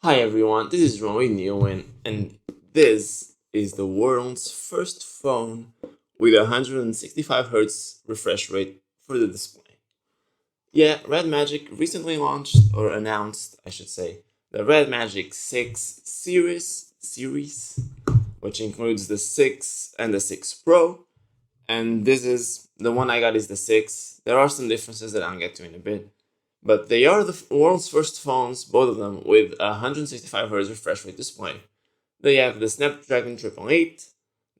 Hi everyone, this is Roy Neowen, and this is the world's first phone with 165Hz refresh rate for the display. Yeah, RedMagic recently launched, or announced, I should say, the RedMagic 6 series, which includes the 6 and the 6 Pro, and this is, the one I got is the 6. There are some differences that I'll get to in a bit. But they are the world's first phones, both of them, with a 165Hz refresh rate display. They have the Snapdragon 888,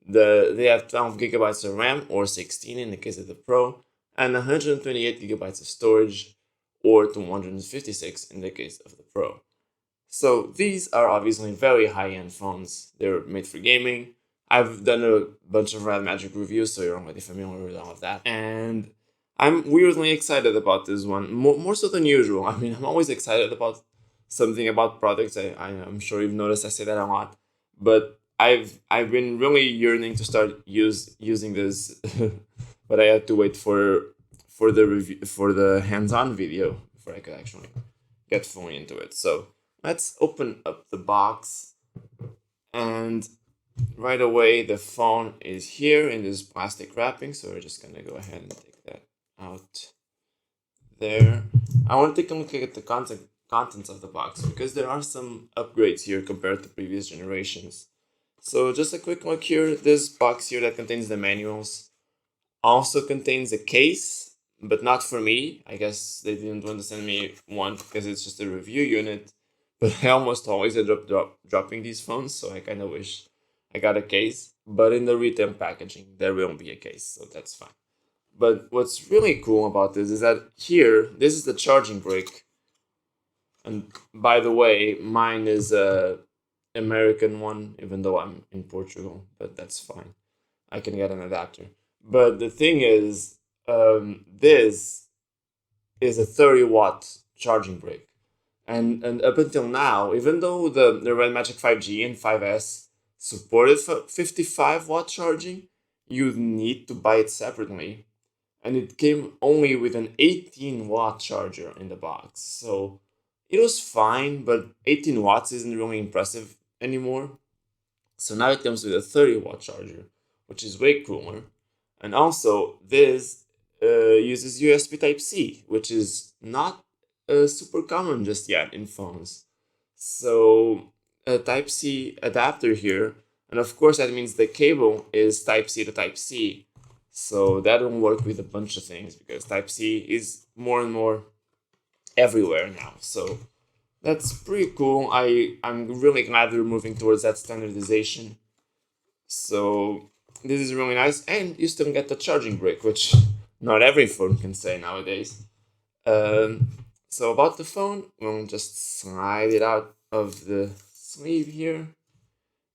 they have 12GB of RAM, or 16 in the case of the Pro, and 128GB of storage, or 256 in the case of the Pro. So these are obviously very high-end phones. They're made for gaming. I've done a bunch of RedMagic reviews, so you're already familiar with all of that. And I'm weirdly excited about this one, more so than usual. I mean, I'm always excited about something about products. I'm sure you've noticed I say that a lot, but I've been really yearning to start using this, but I had to wait for the review, for the hands-on video before I could actually get fully into it. So let's open up the box, and right away the phone is here in this plastic wrapping. So we're just gonna go ahead and take that out there. I want to take a look at the contents of the box, because there are some upgrades here compared to previous generations. So just a quick look here. This box here that contains the manuals also contains a case, but not for me. I guess they didn't want to send me one because it's just a review unit. But I almost always end up dropping these phones, so I kind of wish I got a case. But in the retail packaging, there will be a case, so that's fine. But what's really cool about this is that here, this is the charging brick. And by the way, mine is a American one, even though I'm in Portugal, but that's fine. I can get an adapter. But the thing is, this is a 30-watt charging brick. And up until now, even though the RedMagic 5G and 5S supported 55-watt charging, you need to buy it separately. And it came only with an 18-watt charger in the box. So it was fine, but 18 watts isn't really impressive anymore. So now it comes with a 30-watt charger, which is way cooler. And also, this uses USB Type-C, which is not super common just yet in phones. So a Type-C adapter here, and of course that means the cable is Type-C to Type-C. So that will work with a bunch of things, because Type-C is more and more everywhere now. So that's pretty cool. I'm really glad we're moving towards that standardization. So this is really nice, and you still get the charging brick, which not every phone can say nowadays. So about the phone, we'll just slide it out of the sleeve here,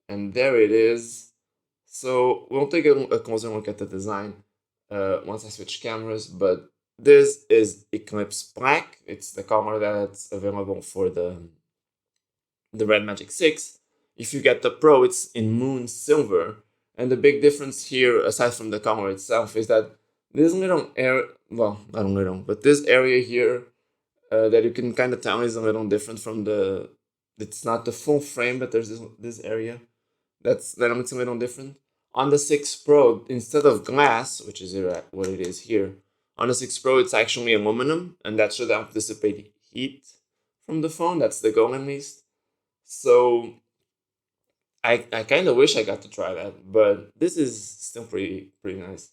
and there it is. So we'll take a closer look at the design once I switch cameras, but this is Eclipse Black. It's the color that's available for the RedMagic 6. If you get the Pro, it's in Moon Silver. And the big difference here, aside from the color itself, is that this little area, well, not little, but this area here that you can kind of tell is a little different from it's not the full frame, but there's this area that looks a little different. On the 6 Pro, instead of glass, which is what it is here, on the 6 Pro it's actually aluminum, and that should help dissipate heat from the phone. That's the goal, at least. So I kind of wish I got to try that, but this is still pretty nice.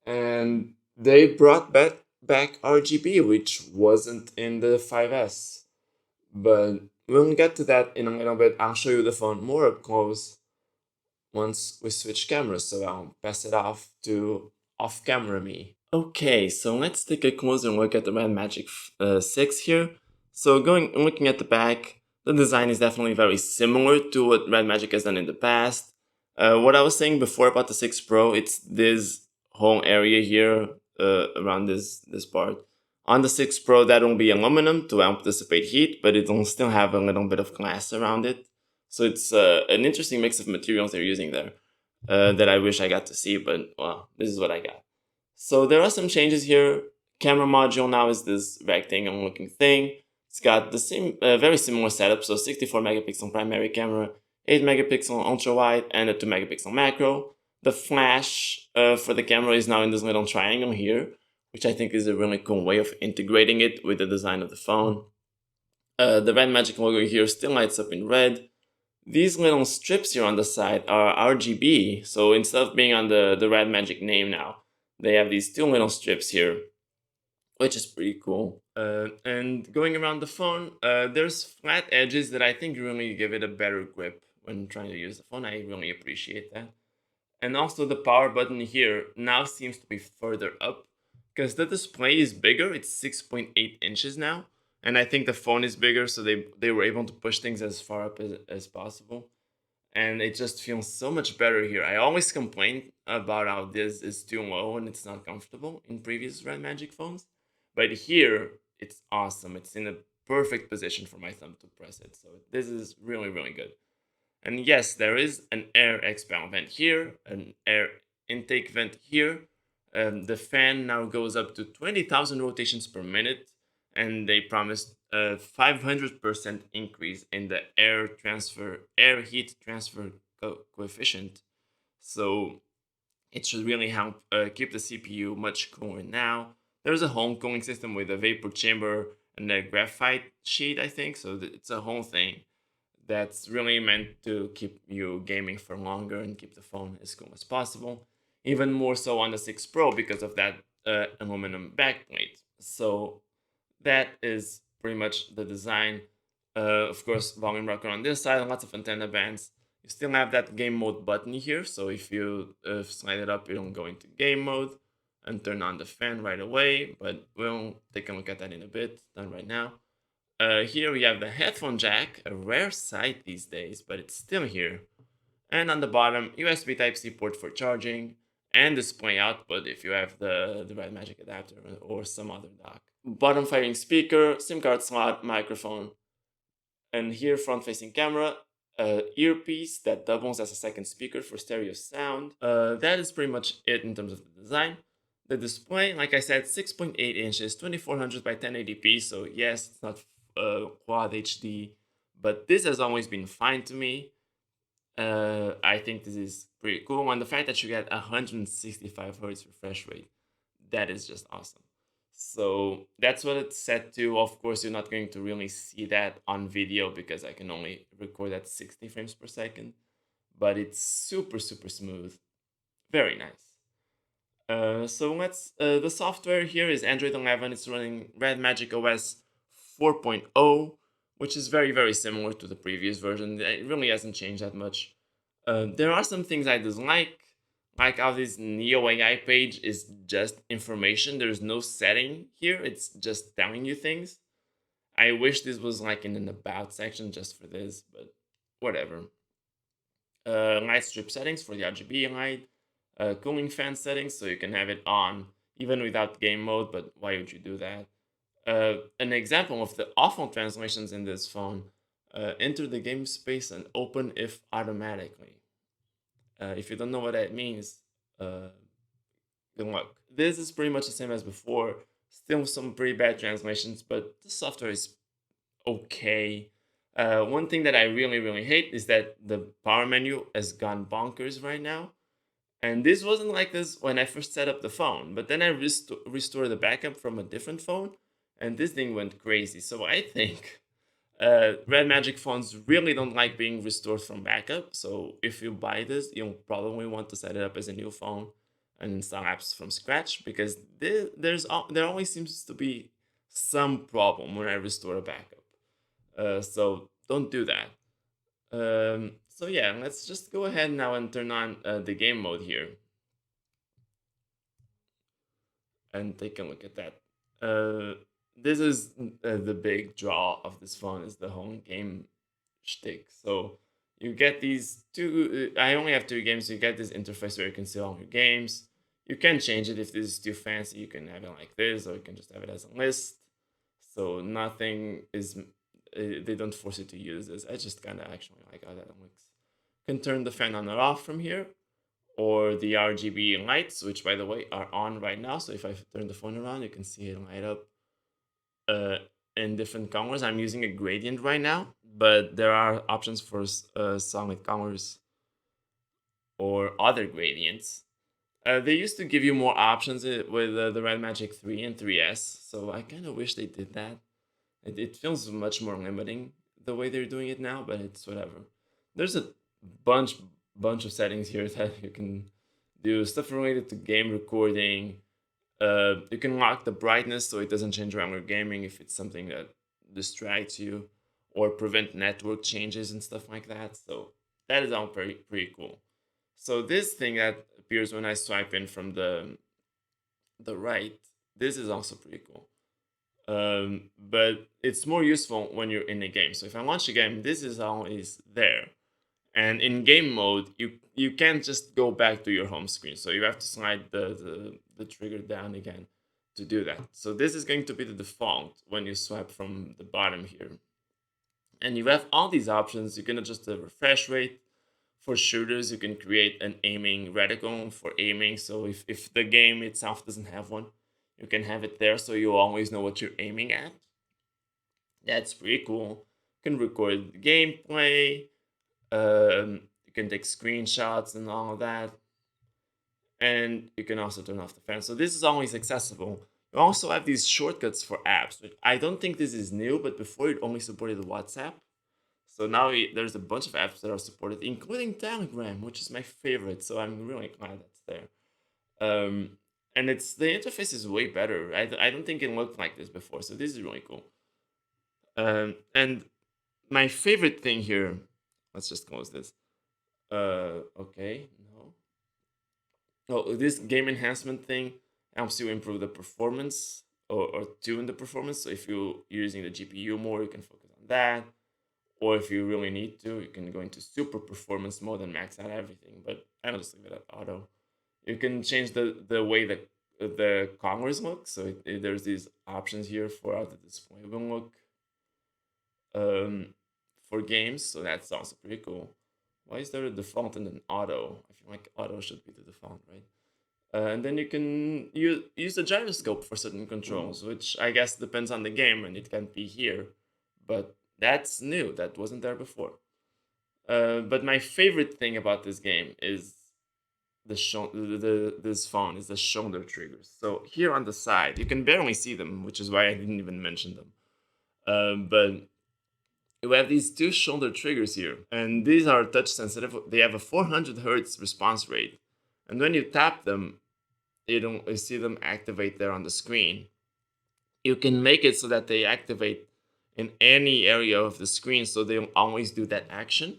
And they brought back RGB, which wasn't in the 5S. But we'll get to that in a little bit. I'll show you the phone more up close once we switch cameras, so I'll pass it off to off-camera me. Okay, so let's take a closer look at the RedMagic 6 here. So looking at the back, the design is definitely very similar to what RedMagic has done in the past. What I was saying before about the 6 Pro, it's this whole area here around this part. On the 6 Pro, that will be aluminum to help dissipate heat, but it will still have a little bit of glass around it. So it's an interesting mix of materials they're using there that I wish I got to see, but well, this is what I got. So there are some changes here. Camera module now is this rectangle looking thing. It's got the same, very similar setup. So 64 megapixel primary camera, 8 megapixel ultra wide, and a 2 megapixel macro. The flash for the camera is now in this little triangle here, which I think is a really cool way of integrating it with the design of the phone. The RedMagic logo here still lights up in red. These little strips here on the side are RGB, so instead of being on the RedMagic name now, they have these two little strips here, which is pretty cool. And going around the phone, there's flat edges that I think really give it a better grip when trying to use the phone. I really appreciate that. And also the power button here now seems to be further up because the display is bigger. It's 6.8 inches now. And I think the phone is bigger, so they were able to push things as far up as possible. And it just feels so much better here. I always complain about how this is too low and it's not comfortable in previous RedMagic phones. But here, it's awesome. It's in a perfect position for my thumb to press it. So this is really, really good. And yes, there is an air expel vent here, an air intake vent here. The fan now goes up to 20,000 rotations per minute, and they promised a 500% increase in the air heat transfer coefficient. So it should really help keep the CPU much cooler now. There's a home cooling system with a vapor chamber and a graphite sheet, I think. So it's a whole thing that's really meant to keep you gaming for longer and keep the phone as cool as possible. Even more so on the 6 Pro because of that aluminum backplate. So that is pretty much the design. Of course, volume rocker on this side, lots of antenna bands. You still have that game mode button here, so if you slide it up, it'll go into game mode and turn on the fan right away, but we'll take a look at that in a bit, not right now. Here we have the headphone jack, a rare sight these days, but it's still here. And on the bottom, USB Type-C port for charging, and display output if you have the RedMagic adapter or some other dock. Bottom firing speaker, SIM card slot, microphone, and here front-facing camera, earpiece that doubles as a second speaker for stereo sound. That is pretty much it in terms of the design. The display, like I said, 6.8 inches, 2400 by 1080p, so yes, it's not Quad HD, but this has always been fine to me. I think this is pretty cool, and the fact that you get 165 hertz refresh rate, that is just awesome. So that's what it's set to. Of course, you're not going to really see that on video because I can only record at 60 frames per second, but it's super, super smooth. Very nice. So let's, the software here is Android 11. It's running RedMagic OS 4.0, which is very, very similar to the previous version. It really hasn't changed that much. There are some things I dislike, like how this Neo AI page is just information. There's no setting here. It's just telling you things. I wish this was like in an about section just for this, but whatever. Light strip settings for the RGB light. Cooling fan settings, so you can have it on even without game mode, but why would you do that? An example of the awful translations in this phone. Enter the game space and open if automatically. If you don't know what that means, good luck. This is pretty much the same as before. Still some pretty bad translations, but the software is okay. One thing that I really, really hate is that the power menu has gone bonkers right now. And this wasn't like this when I first set up the phone, but then I restored the backup from a different phone, and this thing went crazy. So I think RedMagic phones really don't like being restored from backup. So if you buy this, you'll probably want to set it up as a new phone and install apps from scratch because there always seems to be some problem when I restore a backup. So don't do that. So yeah, let's just go ahead now and turn on the game mode here. And take a look at that. This is the big draw of this phone is the home game shtick. So you get these two, I only have 2 games, so you get this interface where you can see all your games. You can change it if this is too fancy, you can have it like this, or you can just have it as a list. So nothing is, they don't force you to use this. I just kind of actually like how that looks. You can turn the fan on or off from here, or the RGB lights, which by the way are on right now. So if I turn the phone around, you can see it light up. in different colors. I'm using a gradient right now, but there are options for solid colors or other gradients. They used to give you more options with the RedMagic 3 and 3S, so I kind of wish they did that. It feels much more limiting the way they're doing it now, but it's whatever. There's a bunch bunch of settings here that you can do, stuff related to game recording. You can lock the brightness so it doesn't change around your gaming if it's something that distracts you, or prevent network changes and stuff like that. So that is all pretty cool. So this thing that appears when I swipe in from the right, this is also pretty cool. But it's more useful when you're in a game. So if I launch a game, this is always there. And in game mode, you can't just go back to your home screen. So you have to slide the trigger down again to do that. So this is going to be the default when you swipe from the bottom here. And you have all these options. You can adjust the refresh rate. For shooters, you can create an aiming reticle for aiming. So if the game itself doesn't have one, you can have it there so you always know what you're aiming at. That's pretty cool. You can record gameplay. You can take screenshots and all of that. And you can also turn off the fan. So this is always accessible. You also have these shortcuts for apps. I don't think this is new, but before it only supported WhatsApp. So now there's a bunch of apps that are supported, including Telegram, which is my favorite. So I'm really glad that's there. And the interface is way better. I don't think it looked like this before. So this is really cool. And my favorite thing here, let's just close this. Okay, no. Oh, this game enhancement thing helps you improve the performance or tune the performance. So if you're using the GPU more, you can focus on that. Or if you really need to, you can go into super performance mode and max out everything. But I don't just leave it at auto. You can change the way that the colors look. So there's these options here for how the display will look for games. So that's also pretty cool. Why is there a default and an auto? I feel like auto should be the default, right? And then you can use the gyroscope for certain controls, which I guess depends on the game, and it can't be here. But that's new. That wasn't there before. But my favorite thing about this game is this phone is the shoulder triggers. So here on the side, you can barely see them, which is why I didn't even mention them. But you have these two shoulder triggers here, and these are touch sensitive. They have a 400 hertz response rate, and when you tap them, you see them activate there on the screen. You can make it so that they activate in any area of the screen, so they'll always do that action.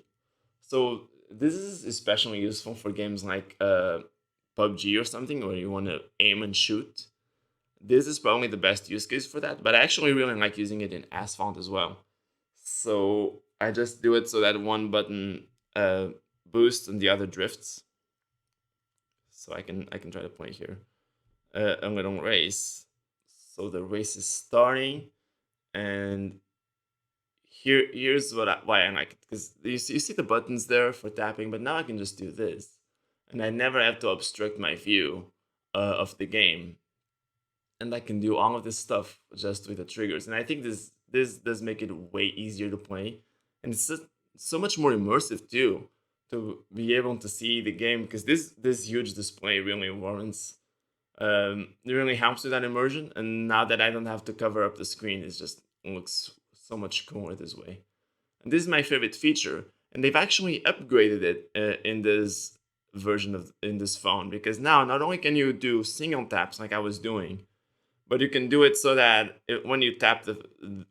So this is especially useful for games like PUBG or something, where you want to aim and shoot. This is probably the best use case for that, but I actually really like using it in Asphalt as well. So I just do it so that one button boosts and the other drifts. So I can try to play here a little race. So the race is starting, and here's why I like it, because you see the buttons there for tapping, but now I can just do this, and I never have to obstruct my view of the game, and I can do all of this stuff just with the triggers. And I think this does make it way easier to play, and it's just so much more immersive too, to be able to see the game, because this huge display really warrants. It really helps with that immersion, and now that I don't have to cover up the screen, it just looks so much cooler this way. And this is my favorite feature, and they've actually upgraded it in this version in this phone, because now not only can you do single taps like I was doing, but you can do it so that when you tap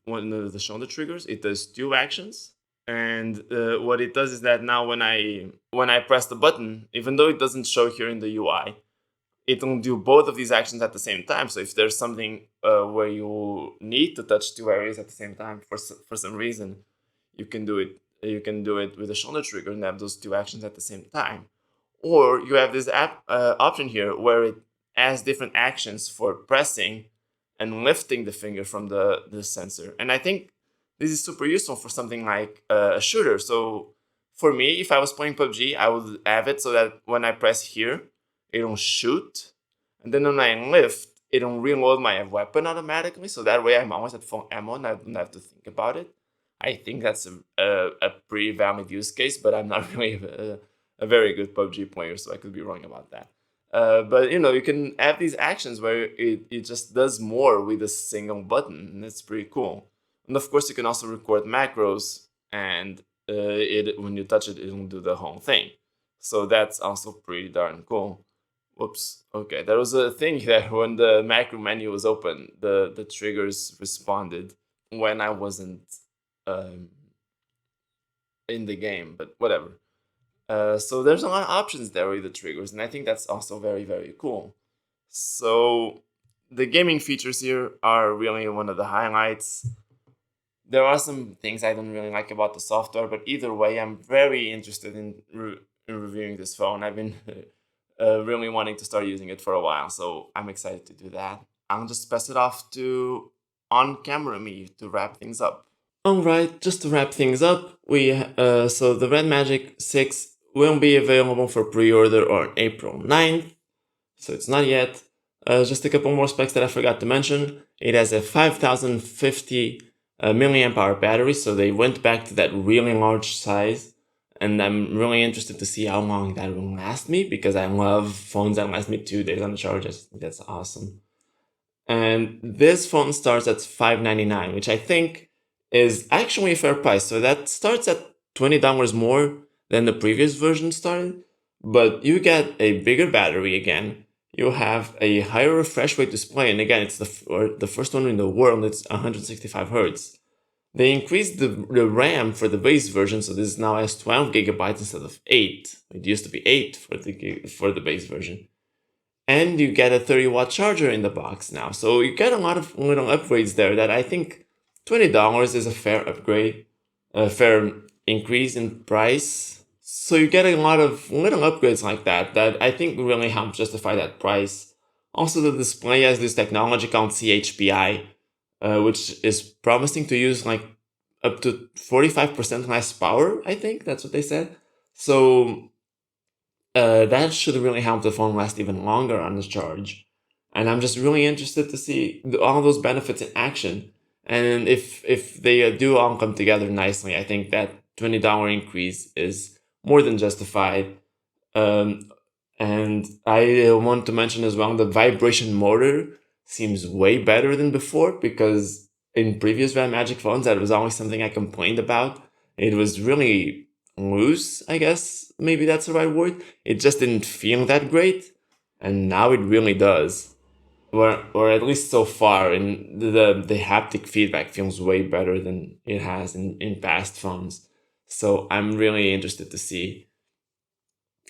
one of the shoulder triggers, it does two actions. And what it does is that now when I press the button, even though it doesn't show here in the UI, it will do both of these actions at the same time. So if there's something where you need to touch two areas at the same time for some reason, you can do it. You can do it with the shoulder trigger and have those two actions at the same time. Or you have this option here where it has different actions for pressing and lifting the finger from the sensor. And I think this is super useful for something like a shooter. So for me, if I was playing PUBG, I would have it so that when I press here, it'll shoot, and then when I lift, it'll reload my weapon automatically, so that way I'm always at full ammo and I don't have to think about it. I think that's a pretty valid use case, but I'm not really a very good PUBG player, so I could be wrong about that. But you can have these actions where it just does more with a single button, and it's pretty cool. And of course, you can also record macros, and when you touch it, it'll do the whole thing. So that's also pretty darn cool. Whoops. Okay, there was a thing there when the macro menu was open, the triggers responded when I wasn't um, in the game, but whatever. So there's a lot of options there with the triggers, and I think that's also very, very cool. So the gaming features here are really one of the highlights. There are some things I don't really like about the software, but either way, I'm very interested in reviewing this phone. I've been really wanting to start using it for a while, so I'm excited to do that. I'll just pass it off to on-camera me to wrap things up. Alright, just to wrap things up, so the RedMagic 6 will be available for pre-order on April 9th, so it's not yet. Just a couple more specs that I forgot to mention. It has a 5050 milliamp hour battery, so they went back to that really large size, and I'm really interested to see how long that will last me, because I love phones that last me 2 days on the charge. I just think that's awesome. And this phone starts at $599, which I think is actually a fair price. So that starts at $20 more than the previous version started, but you get a bigger battery again. You have a higher refresh rate display, and again, it's the first one in the world. It's 165 hertz. They increased the RAM for the base version, so this now has 12 gigabytes instead of 8. It used to be 8 for the base version. And you get a 30-watt charger in the box now. So you get a lot of little upgrades there that I think $20 is a fair upgrade, a fair increase in price. So you get a lot of little upgrades like that I think really help justify that price. Also, the display has this technology called CHPI, which is promising to use like up to 45% less power, I think. That's what they said. So that should really help the phone last even longer on the charge. And I'm just really interested to see all those benefits in action. And if they do all come together nicely, I think that $20 increase is more than justified. And I want to mention as well, the vibration motor seems way better than before, because in previous RedMagic phones, that was always something I complained about. It was really loose, I guess, maybe that's the right word. It just didn't feel that great, and now it really does. Or at least so far, and the haptic feedback feels way better than it has in past phones. So I'm really interested to see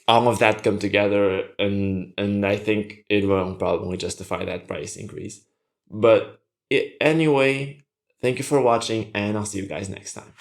all of that come together, and I think it will probably justify that price increase. But anyway, thank you for watching, and I'll see you guys next time.